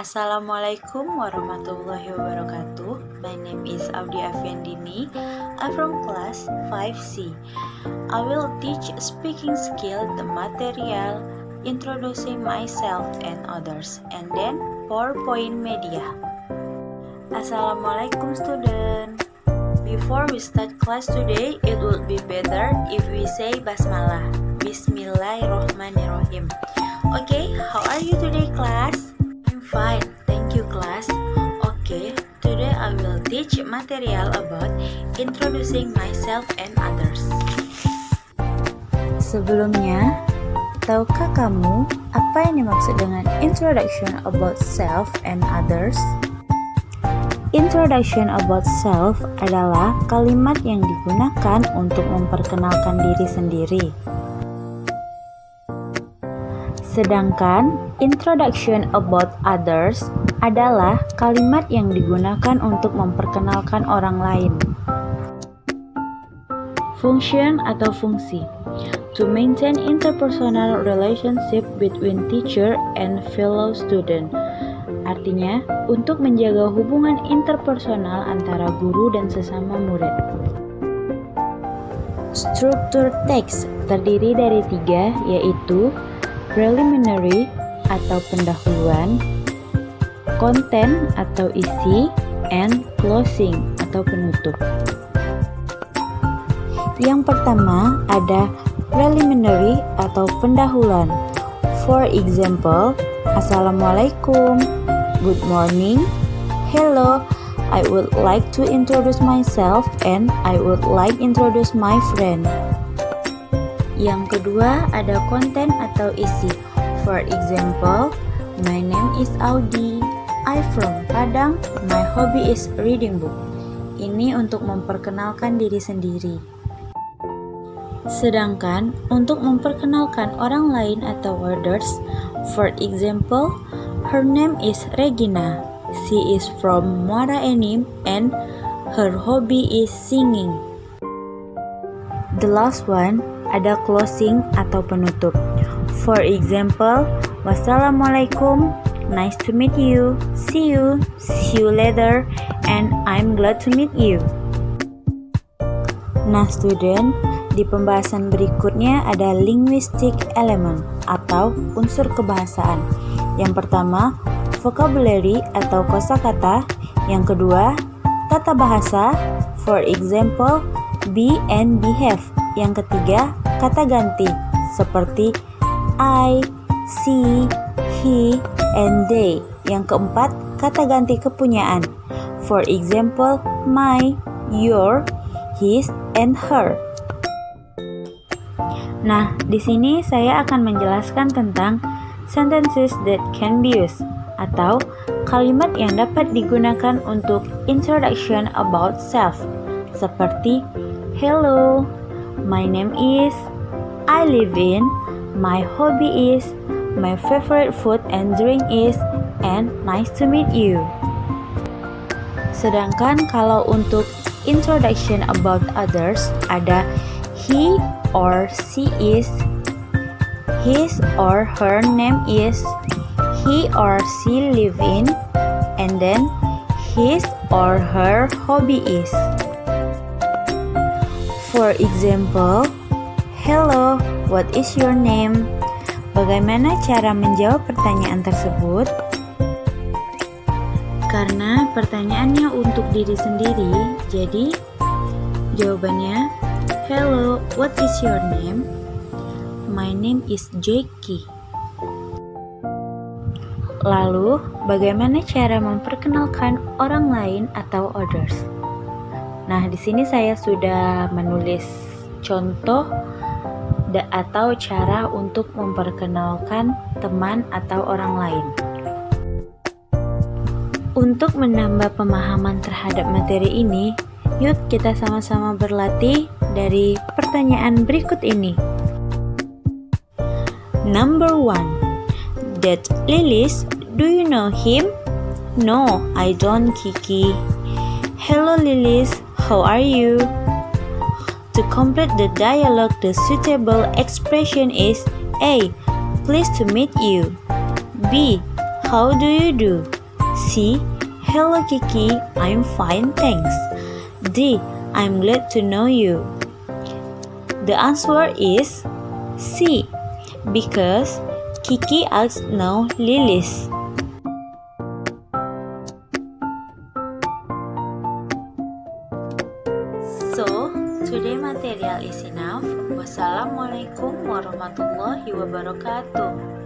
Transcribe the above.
Assalamualaikum warahmatullahi wabarakatuh. My name is Audi Afiandini. I'm from class 5C. I will teach speaking skill, the material, introducing myself and others, and then PowerPoint media. Assalamualaikum student. Before we start class today, it would be better if we say Basmalah. Bismillahirrahmanirrahim. Okay, how are you today class? Fine, thank you class. Okay, today I will teach material about introducing myself and others. Sebelumnya, tahukah kamu apa yang dimaksud dengan introduction about self and others? Introduction about self adalah kalimat yang digunakan untuk memperkenalkan diri sendiri. Sedangkan introduction about others adalah kalimat yang digunakan untuk memperkenalkan orang lain. Function atau fungsi. To maintain interpersonal relationship between teacher and fellow student. Artinya, untuk menjaga hubungan interpersonal antara guru dan sesama murid. Struktur teks terdiri dari 3, yaitu preliminary atau pendahuluan, konten atau isi, and closing atau penutup. Yang pertama ada preliminary atau pendahuluan. For example, Assalamualaikum, good morning, hello, I would like to introduce myself and I would like introduce my friend. Yang kedua ada konten atau isi. For example, my name is Audi, I'm from Padang, my hobby is reading book. Ini untuk memperkenalkan diri sendiri. Sedangkan untuk memperkenalkan orang lain atau others, for example, her name is Regina, she is from Muara Enim and her hobby is singing. The last one ada closing atau penutup. For example, wassalamualaikum, nice to meet you, see you later, and I'm glad to meet you. Nah student, di pembahasan berikutnya ada linguistic element atau unsur kebahasaan. Yang pertama, vocabulary atau kosakata. Yang kedua, tata bahasa. For example, be and behave. Yang ketiga, kata ganti seperti I, she, he, and they. Yang keempat, kata ganti kepunyaan. For example, my, your, his, and her. Nah, di sini saya akan menjelaskan tentang sentences that can be used atau kalimat yang dapat digunakan untuk introduction about self seperti hello, my name is, I live in, my hobby is, my favorite food and drink is, and nice to meet you. Sedangkan kalau untuk introduction about others ada he or she is, his or her name is, he or she live in, and then his or her hobby is. For example, hello, what is your name? Bagaimana cara menjawab pertanyaan tersebut? Karena pertanyaannya untuk diri sendiri, jadi jawabannya, hello, what is your name? My name is Jackie. Lalu, bagaimana cara memperkenalkan orang lain atau others? Nah, di sini saya sudah menulis contoh atau cara untuk memperkenalkan teman atau orang lain. Untuk menambah pemahaman terhadap materi ini, yuk kita sama-sama berlatih dari pertanyaan berikut ini. Number 1. That Lilis, do you know him? No, I don't, Kiki. Hello Lilis, how are you? To complete the dialogue, the suitable expression is A. Pleased to meet you. B. how do you do? C. Hello Kiki, I'm fine thanks. D. I'm glad to know you. The answer is C. Because Kiki asked no Lilis. So, today material is enough. Wassalamualaikum warahmatullahi wabarakatuh.